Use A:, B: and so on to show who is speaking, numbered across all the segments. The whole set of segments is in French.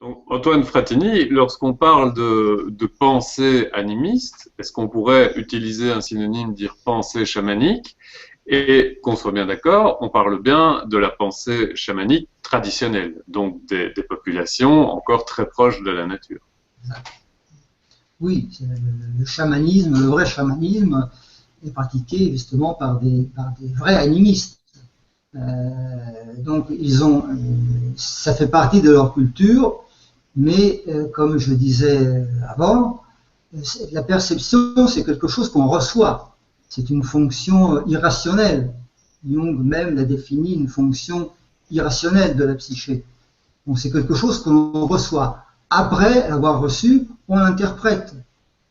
A: Donc, Antoine Fratini, lorsqu'on parle de pensée animiste, est-ce qu'on pourrait utiliser un synonyme, dire pensée chamanique? Et qu'on soit bien d'accord, on parle bien de la pensée chamanique traditionnelle, donc des populations encore très proches de la nature.
B: Oui, le chamanisme, le vrai chamanisme est pratiqué justement par des vrais animistes. Donc ça fait partie de leur culture, mais comme je disais avant, la perception c'est quelque chose qu'on reçoit. C'est une fonction irrationnelle. Jung même l'a défini une fonction irrationnelle de la psyché. Donc c'est quelque chose que l'on reçoit. Après l'avoir reçu, on l'interprète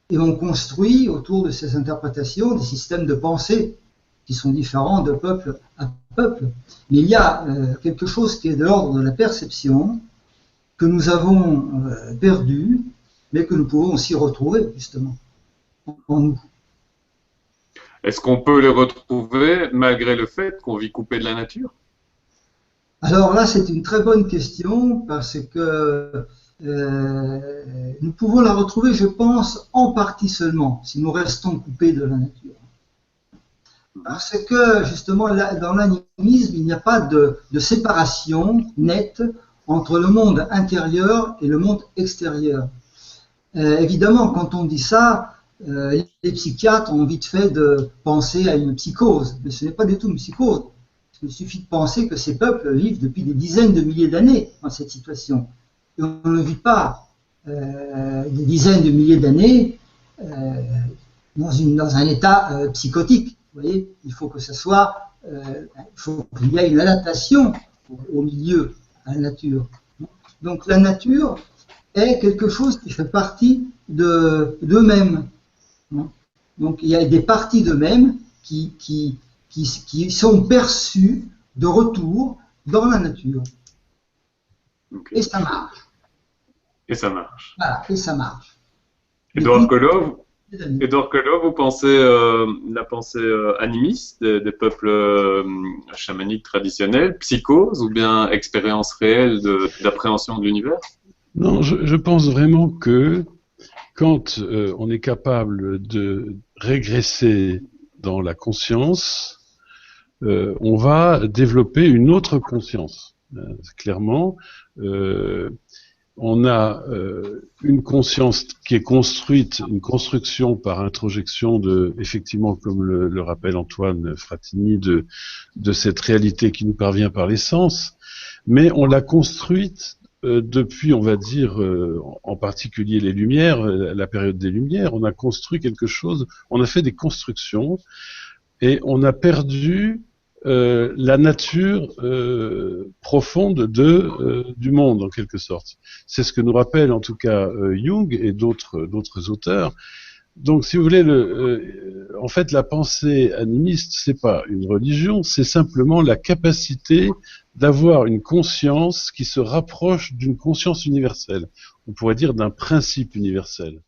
B: et on construit autour de ces interprétations des systèmes de pensée qui sont différents de peuple à peuple. Mais il y a quelque chose qui est de l'ordre de la perception que nous avons perdu, mais que nous pouvons aussi retrouver justement en nous.
A: Est-ce qu'on peut les retrouver malgré le fait qu'on vit coupé de la nature?
B: Alors là, c'est une très bonne question parce que nous pouvons la retrouver, je pense, en partie seulement, si nous restons coupés de la nature. Parce que, justement, dans l'animisme, il n'y a pas de séparation nette entre le monde intérieur et le monde extérieur. Évidemment, quand on dit ça, les psychiatres ont vite fait de penser à une psychose, mais ce n'est pas du tout une psychose. Il suffit de penser que ces peuples vivent depuis des dizaines de milliers d'années dans cette situation. Et on ne vit pas des dizaines de milliers d'années dans un état psychotique. Vous voyez, il faut que ce soit, il faut qu'il y ait une adaptation au milieu, à la nature. Donc la nature est quelque chose qui fait partie d'eux-mêmes. Donc il y a des parties d'eux-mêmes qui sont perçues de retour dans la nature.
A: Okay.
B: Et ça marche.
A: Et ça marche.
B: Voilà, et ça marche.
A: Edouard Collot, vous pensez la pensée animiste des peuples chamaniques traditionnels, psychose ou bien expérience réelle d'appréhension de l'univers?
C: Non, je pense vraiment que quand on est capable de régresser dans la conscience, on va développer une autre conscience. Clairement, on a une conscience qui est construite, une construction par introjection de, effectivement, comme le rappelle Antoine Fratini, de cette réalité qui nous parvient par les sens, mais on l'a construite depuis, on va dire, en particulier les Lumières, la période des Lumières, on a construit quelque chose, on a fait des constructions et on a perdu la nature profonde du monde, en quelque sorte. C'est ce que nous rappelle en tout cas Jung et d'autres auteurs. Donc, si vous voulez, en fait, la pensée animiste, c'est pas une religion, c'est simplement la capacité d'avoir une conscience qui se rapproche d'une conscience universelle. On pourrait dire d'un principe universel.